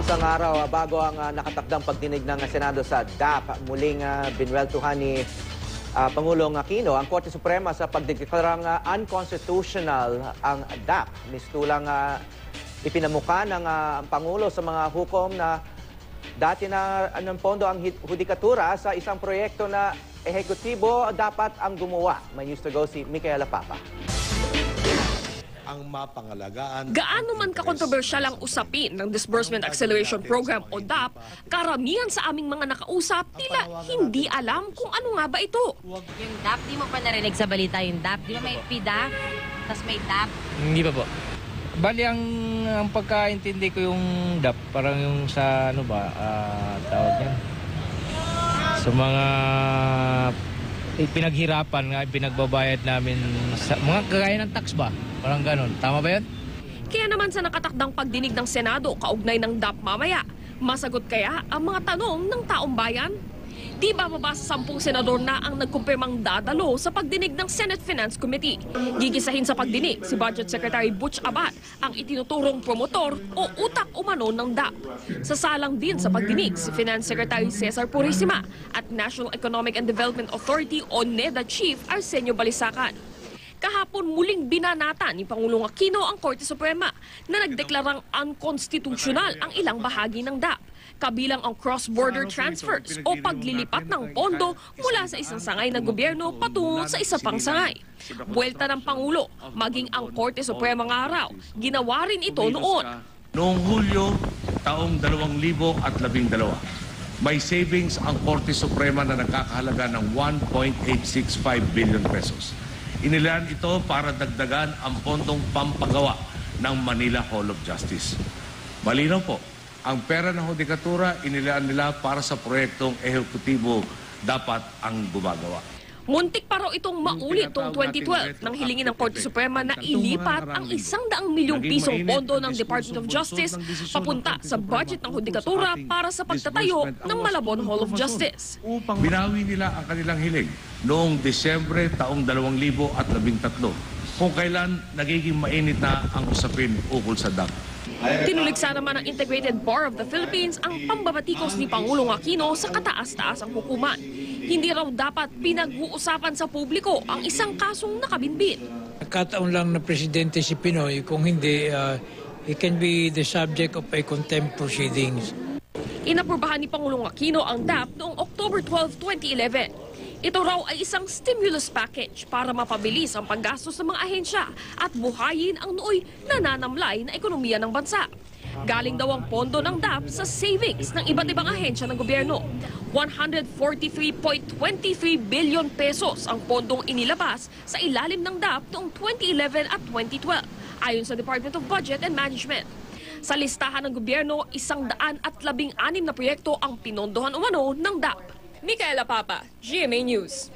Isang araw bago ang nakatakdang pagdinig ng Senado sa DAP, muling binweltuhan ni Pangulong Aquino ang Korte Suprema sa pagdeklarang unconstitutional ang DAP. Mistulang ipinamuka ng Pangulo sa mga hukom na dati na pondo ang hudikatura sa isang proyekto na ehekutibo dapat ang gumawa. May news to go si Micaela Papa. Ang mapangalagaan. Gaano man kakontrobersyal ang usapin ng Disbursement Acceleration Program o DAP, karamihan sa aming mga nakausap tila hindi alam kung ano nga ba ito. Yung DAP, di mo pa narinig sa balita yung DAP? Di ba may PDAP, tapos may DAP? Hindi pa po. Bali, ang pagkaintindi ko yung DAP, parang yung sa ano ba, tawag yan? Sa mga pinaghirapan nga, pinagbabayad namin sa mga kagaya ng tax ba? Parang ganon. Tama ba yun? Kaya naman sa nakatakdang pagdinig ng Senado kaugnay ng DAP mamaya, masagot kaya ang mga tanong ng taong bayan? Di ba sa 10 senador na ang nagkumpirmang dadalo sa pagdinig ng Senate Finance Committee? Gigisahin sa pagdinig si Budget Secretary Butch Abad, ang itinuturong promotor o utak umano ng DAP. Sasalang din sa pagdinig si Finance Secretary Cesar Purisima at National Economic and Development Authority o NEDA Chief Arsenio Balisacan. Kahapon muling binanata ni Pangulong Aquino ang Korte Suprema na nagdeklarang unconstitutional ang ilang bahagi ng DAP, kabilang ang cross-border transfers o paglilipat ng pondo mula sa isang sangay ng gobyerno patungo sa isa pang sangay. Buwelta ng Pangulo, maging ang Korte Suprema ng araw, ginawa rin ito noon. Noong Hulyo, taong 2012, may savings ang Korte Suprema na nakakahalaga ng 1.865 billion pesos. Inilaan ito para dagdagan ang pondong pampagawa ng Manila Hall of Justice. Malinaw po, ang pera ng hudikatura inilaan nila para sa proyektong ehekutibo dapat ang gumagawa. Muntik pa raw itong maulit noong 2012 nang hilingin ng Korte Suprema na ilipat ang 100 milyong pisong pondo ng Department of Justice papunta sa budget ng hudikatura para sa pagtatayo ng Malabon Hall of Justice. Binawi nila ang kanilang hiling noong Desyembre taong 2013 kung kailan nagiging mainit na ang usapin ukol sa DAP. Tinuligsa naman ng Integrated Bar of the Philippines ang pambabatikos ni Pangulong Aquino sa kataas-taasang hukuman. Hindi raw dapat pinag-uusapan sa publiko ang isang kasong nakabinbin. Nagkataon lang na presidente si Pinoy, kung hindi, he can be the subject of a contempt proceedings. Inaprubahan ni Pangulong Aquino ang DAP noong October 12, 2011. Ito raw ay isang stimulus package para mapabilis ang paggastos ng mga ahensya at buhayin ang nooy nananamlay na ekonomiya ng bansa. Galing daw ang pondo ng DAP sa savings ng iba't ibang ahensya ng gobyerno. 143.23 billion pesos ang pondong inilabas sa ilalim ng DAP noong 2011 at 2012, ayon sa Department of Budget and Management. Sa listahan ng gobyerno, 116 na proyekto ang pinondohan umano ng DAP. Micaela Papa, GMA News.